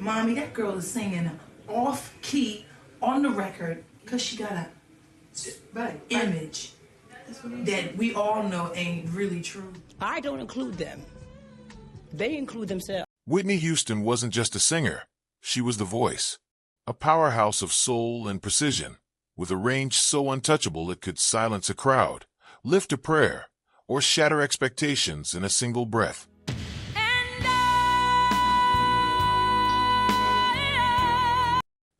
Mommy, that girl is singing off key on the record because she got a image that we all know ain't really true. I don't include them. They include themselves. Whitney Houston wasn't just a singer. She was the voice. A powerhouse of soul and precision, with a range so untouchable it could silence a crowd, lift a prayer, or shatter expectations in a single breath.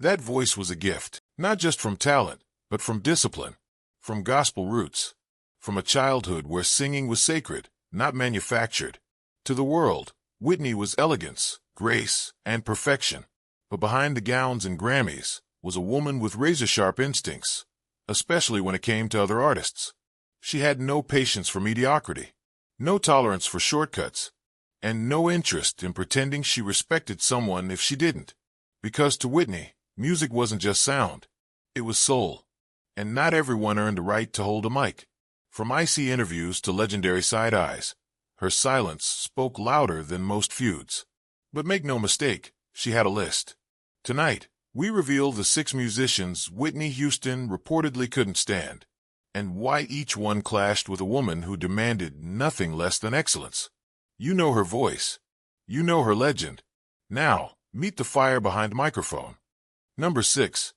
That voice was a gift, not just from talent, but from discipline, from gospel roots, from a childhood where singing was sacred, not manufactured. To the world, Whitney was elegance, grace, and perfection. But behind the gowns and Grammys was a woman with razor-sharp instincts, especially when it came to other artists. She had no patience for mediocrity, no tolerance for shortcuts, and no interest in pretending she respected someone if she didn't. Because to Whitney, music wasn't just sound, it was soul. And not everyone earned the right to hold a mic. From icy interviews to legendary side eyes, her silence spoke louder than most feuds. But make no mistake, she had a list. Tonight, we reveal the 6 musicians Whitney Houston reportedly couldn't stand, and why each one clashed with a woman who demanded nothing less than excellence. You know her voice. You know her legend. Now, meet the fire behind the microphone. Number 6.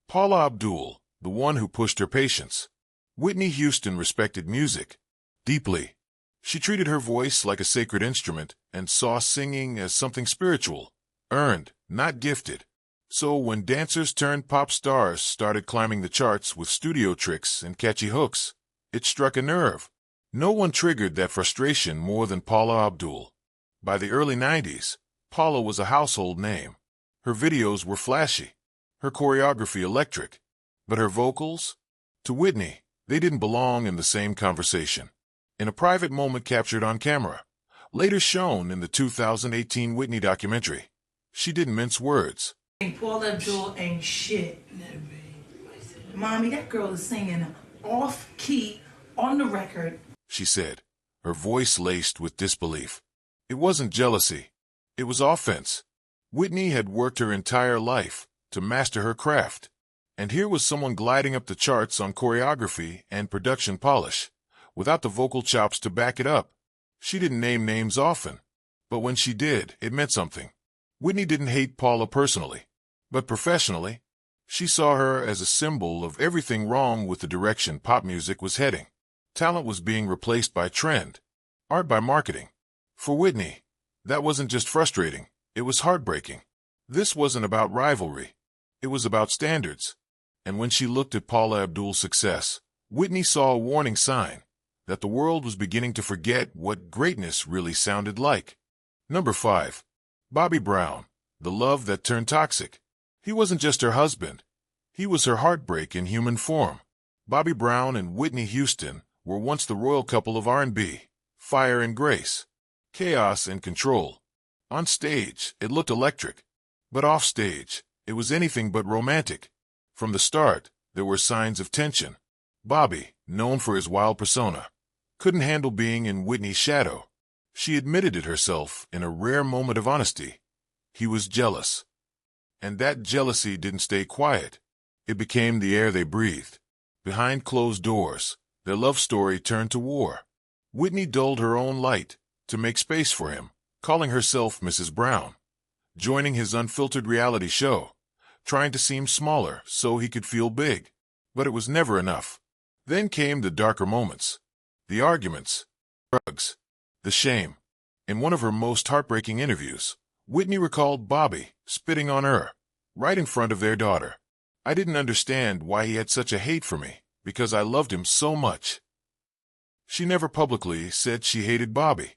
Paula Abdul, the one who pushed her patience. Whitney Houston respected music deeply. She treated her voice like a sacred instrument and saw singing as something spiritual, earned, not gifted. So when dancers turned pop stars started climbing the charts with studio tricks and catchy hooks, it struck a nerve. No one triggered that frustration more than Paula Abdul. By the early 90s, Paula was a household name. Her videos were flashy, her choreography electric, but her vocals? To Whitney, they didn't belong in the same conversation. In a private moment captured on camera, later shown in the 2018 Whitney documentary, she didn't mince words. Paula Abdul ain't shit. Mommy, that girl is singing off key on the record, she said, her voice laced with disbelief. It wasn't jealousy. It was offense. Whitney had worked her entire life to master her craft. And here was someone gliding up the charts on choreography and production polish, without the vocal chops to back it up. She didn't name names often, but when she did, it meant something. Whitney didn't hate Paula personally, but professionally, she saw her as a symbol of everything wrong with the direction pop music was heading. Talent was being replaced by trend, art by marketing. For Whitney, that wasn't just frustrating, it was heartbreaking. This wasn't about rivalry, it was about standards. And when she looked at Paula Abdul's success, Whitney saw a warning sign that the world was beginning to forget what greatness really sounded like. Number 5. Bobby Brown, the love that turned toxic. He wasn't just her husband. He was her heartbreak in human form. Bobby Brown and Whitney Houston were once the royal couple of R&B, fire and grace, chaos and control. On stage, it looked electric, but off stage, it was anything but romantic. From the start, there were signs of tension. Bobby, known for his wild persona, couldn't handle being in Whitney's shadow. She admitted it herself in a rare moment of honesty. He was jealous. And that jealousy didn't stay quiet. It became the air they breathed. Behind closed doors, their love story turned to war. Whitney dulled her own light to make space for him, calling herself Mrs. Brown, joining his unfiltered reality show, trying to seem smaller so he could feel big. But it was never enough. Then came the darker moments. The arguments, drugs, the shame. In one of her most heartbreaking interviews, Whitney recalled Bobby spitting on her, right in front of their daughter. I didn't understand why he had such a hate for me, because I loved him so much. She never publicly said she hated Bobby.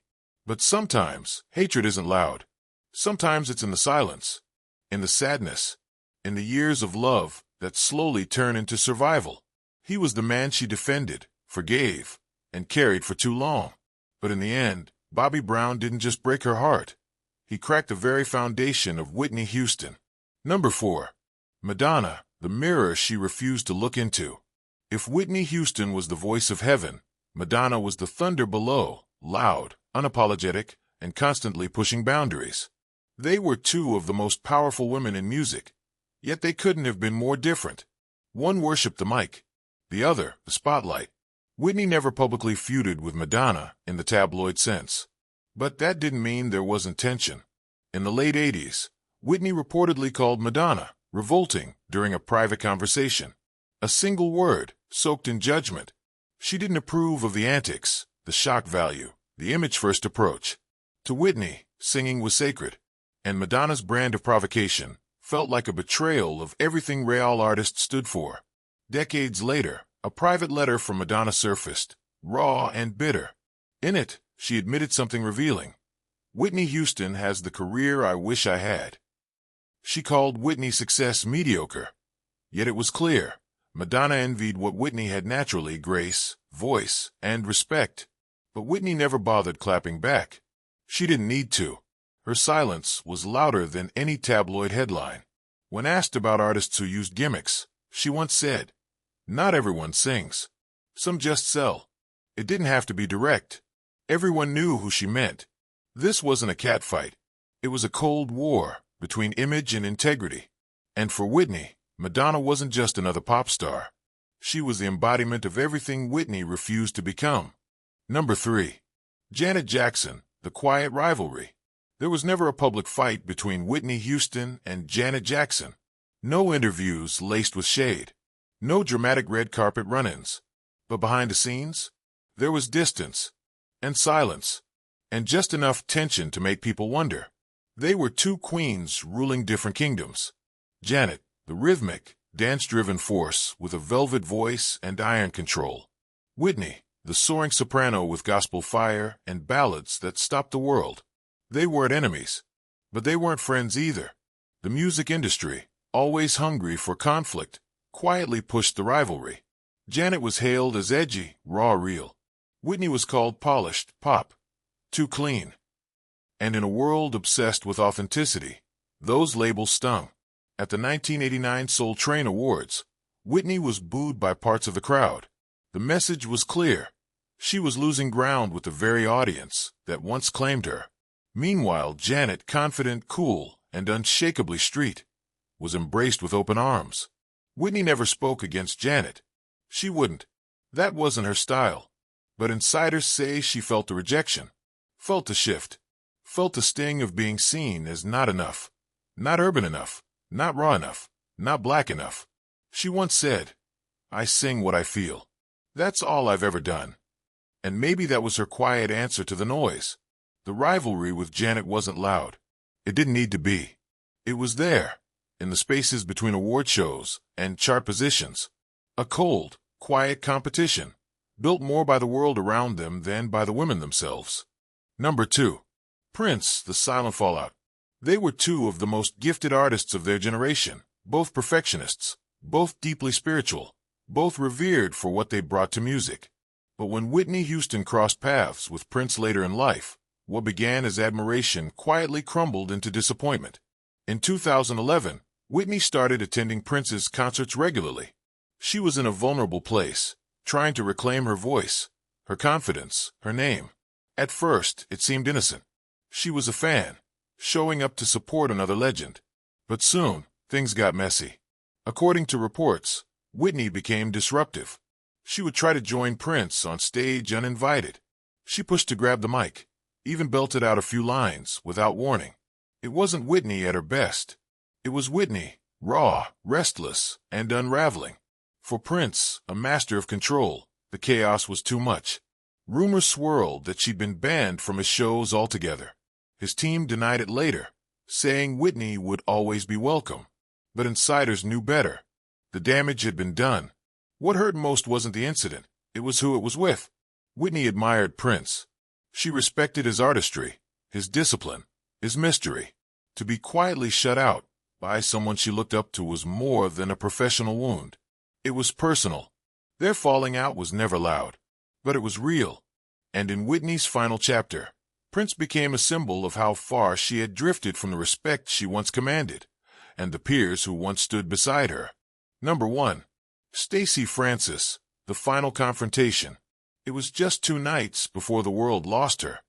But sometimes, hatred isn't loud. Sometimes it's in the silence, in the sadness, in the years of love that slowly turn into survival. He was the man she defended, forgave, and carried for too long. But in the end, Bobby Brown didn't just break her heart. He cracked the very foundation of Whitney Houston. Number 4. Madonna, the mirror she refused to look into. If Whitney Houston was the voice of heaven, Madonna was the thunder below, loud, unapologetic, and constantly pushing boundaries. They were two of the most powerful women in music, yet they couldn't have been more different. One worshipped the mic, the other the spotlight. Whitney never publicly feuded with Madonna in the tabloid sense. But that didn't mean there wasn't tension. In the late 80s, Whitney reportedly called Madonna revolting during a private conversation. A single word, soaked in judgment. She didn't approve of the antics, the shock value, the image-first approach. To Whitney, singing was sacred, and Madonna's brand of provocation felt like a betrayal of everything real artists stood for. Decades later, a private letter from Madonna surfaced, raw and bitter. In it, she admitted something revealing. Whitney Houston has the career I wish I had. She called Whitney's success mediocre. Yet it was clear, Madonna envied what Whitney had naturally: grace, voice, and respect. But Whitney never bothered clapping back. She didn't need to. Her silence was louder than any tabloid headline. When asked about artists who used gimmicks, she once said, "Not everyone sings. Some just sell." It didn't have to be direct. Everyone knew who she meant. This wasn't a catfight. It was a cold war between image and integrity. And for Whitney, Madonna wasn't just another pop star. She was the embodiment of everything Whitney refused to become. Number 3. Janet Jackson, the quiet rivalry. There was never a public fight between Whitney Houston and Janet Jackson. No interviews laced with shade. No dramatic red carpet run-ins. But behind the scenes, there was distance and silence, and just enough tension to make people wonder. They were two queens ruling different kingdoms. Janet, the rhythmic, dance-driven force with a velvet voice and iron control. Whitney, the soaring soprano with gospel fire and ballads that stopped the world. They weren't enemies, but they weren't friends either. The music industry, always hungry for conflict, quietly pushed the rivalry. Janet was hailed as edgy, raw, real. Whitney was called polished, pop, too clean. And in a world obsessed with authenticity, those labels stung. At the 1989 Soul Train Awards, Whitney was booed by parts of the crowd. The message was clear. She was losing ground with the very audience that once claimed her. Meanwhile, Janet, confident, cool, and unshakably street, was embraced with open arms. Whitney never spoke against Janet. She wouldn't. That wasn't her style. But insiders say she felt the rejection, felt the shift, felt the sting of being seen as not enough, not urban enough, not raw enough, not black enough. She once said, "I sing what I feel. That's all I've ever done." And maybe that was her quiet answer to the noise. The rivalry with Janet wasn't loud. It didn't need to be. It was there, in the spaces between award shows and chart positions. A cold, quiet competition, built more by the world around them than by the women themselves. Number 2. Prince, the silent fallout. They were two of the most gifted artists of their generation, both perfectionists, both deeply spiritual, both revered for what they brought to music. But when Whitney Houston crossed paths with Prince later in life, what began as admiration quietly crumbled into disappointment. In 2011, Whitney started attending Prince's concerts regularly. She was in a vulnerable place, trying to reclaim her voice, her confidence, her name. At first, it seemed innocent. She was a fan, showing up to support another legend. But soon, things got messy. According to reports, Whitney became disruptive. She would try to join Prince on stage uninvited. She pushed to grab the mic, even belted out a few lines without warning. It wasn't Whitney at her best. It was Whitney, raw, restless, and unraveling. For Prince, a master of control, the chaos was too much. Rumors swirled that she'd been banned from his shows altogether. His team denied it later, saying Whitney would always be welcome. But insiders knew better. The damage had been done. What hurt most wasn't the incident, it was who it was with. Whitney admired Prince. She respected his artistry, his discipline, his mystery. To be quietly shut out by someone she looked up to was more than a professional wound. It was personal. Their falling out was never loud, but it was real. And in Whitney's final chapter, Prince became a symbol of how far she had drifted from the respect she once commanded, and the peers who once stood beside her. Number 1. Stacey Francis, the final confrontation. It was just 2 nights before the world lost her.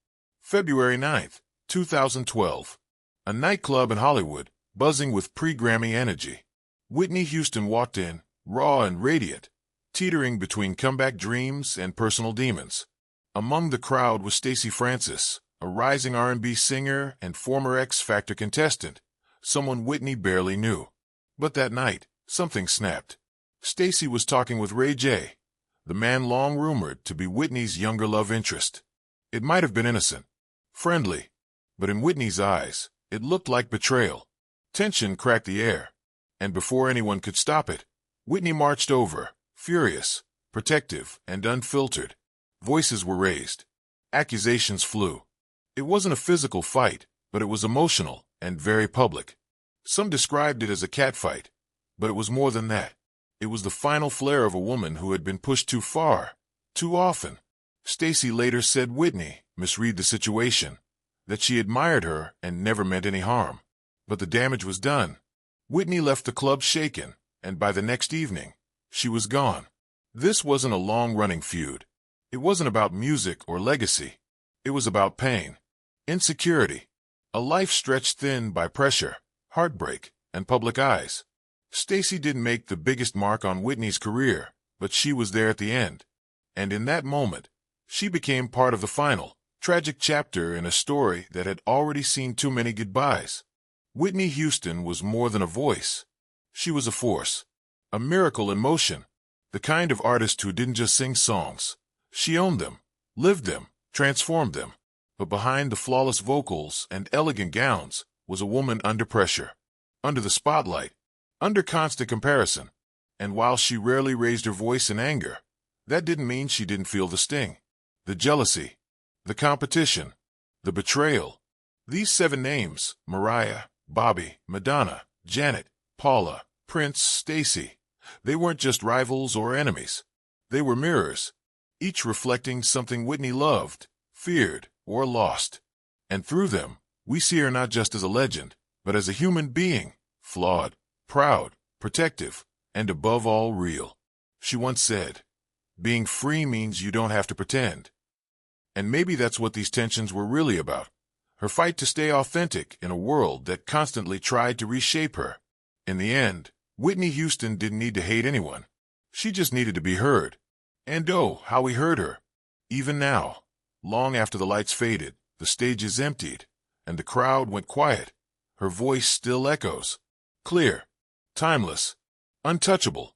February 9th, 2012. A nightclub in Hollywood, buzzing with pre-Grammy energy. Whitney Houston walked in, raw and radiant, teetering between comeback dreams and personal demons. Among the crowd was Stacey Francis, a rising R&B singer and former X Factor contestant, someone Whitney barely knew. But that night, something snapped. Stacey was talking with Ray J, the man long rumored to be Whitney's younger love interest. It might have been innocent, friendly, but in Whitney's eyes, it looked like betrayal. Tension cracked the air, and before anyone could stop it, Whitney marched over, furious, protective, and unfiltered. Voices were raised. Accusations flew. It wasn't a physical fight, but it was emotional and very public. Some described it as a catfight, but it was more than that. It was the final flare of a woman who had been pushed too far, too often. Stacey later said Whitney misread the situation, that she admired her and never meant any harm. But the damage was done. Whitney left the club shaken, and by the next evening, she was gone. This wasn't a long-running feud. It wasn't about music or legacy. It was about pain, insecurity, a life stretched thin by pressure, heartbreak, and public eyes. Stacey didn't make the biggest mark on Whitney's career, but she was there at the end. And in that moment, she became part of the final, tragic chapter in a story that had already seen too many goodbyes. Whitney Houston was more than a voice. She was a force, a miracle in motion, the kind of artist who didn't just sing songs. She owned them, lived them, transformed them. But behind the flawless vocals and elegant gowns was a woman under pressure, under the spotlight, under constant comparison. And while she rarely raised her voice in anger, that didn't mean she didn't feel the sting, the jealousy, the competition, the betrayal. These 7 names, Mariah, Bobby, Madonna, Janet, Paula, Prince, Stacey, they weren't just rivals or enemies. They were mirrors, each reflecting something Whitney loved, feared, or lost. And through them, we see her not just as a legend, but as a human being, flawed, proud, protective, and above all real. She once said, "Being free means you don't have to pretend." And maybe that's what these tensions were really about. Her fight to stay authentic in a world that constantly tried to reshape her. In the end, Whitney Houston didn't need to hate anyone. She just needed to be heard. And oh, how we heard her. Even now, long after the lights faded, the stages emptied, and the crowd went quiet, her voice still echoes. Clear, timeless, untouchable.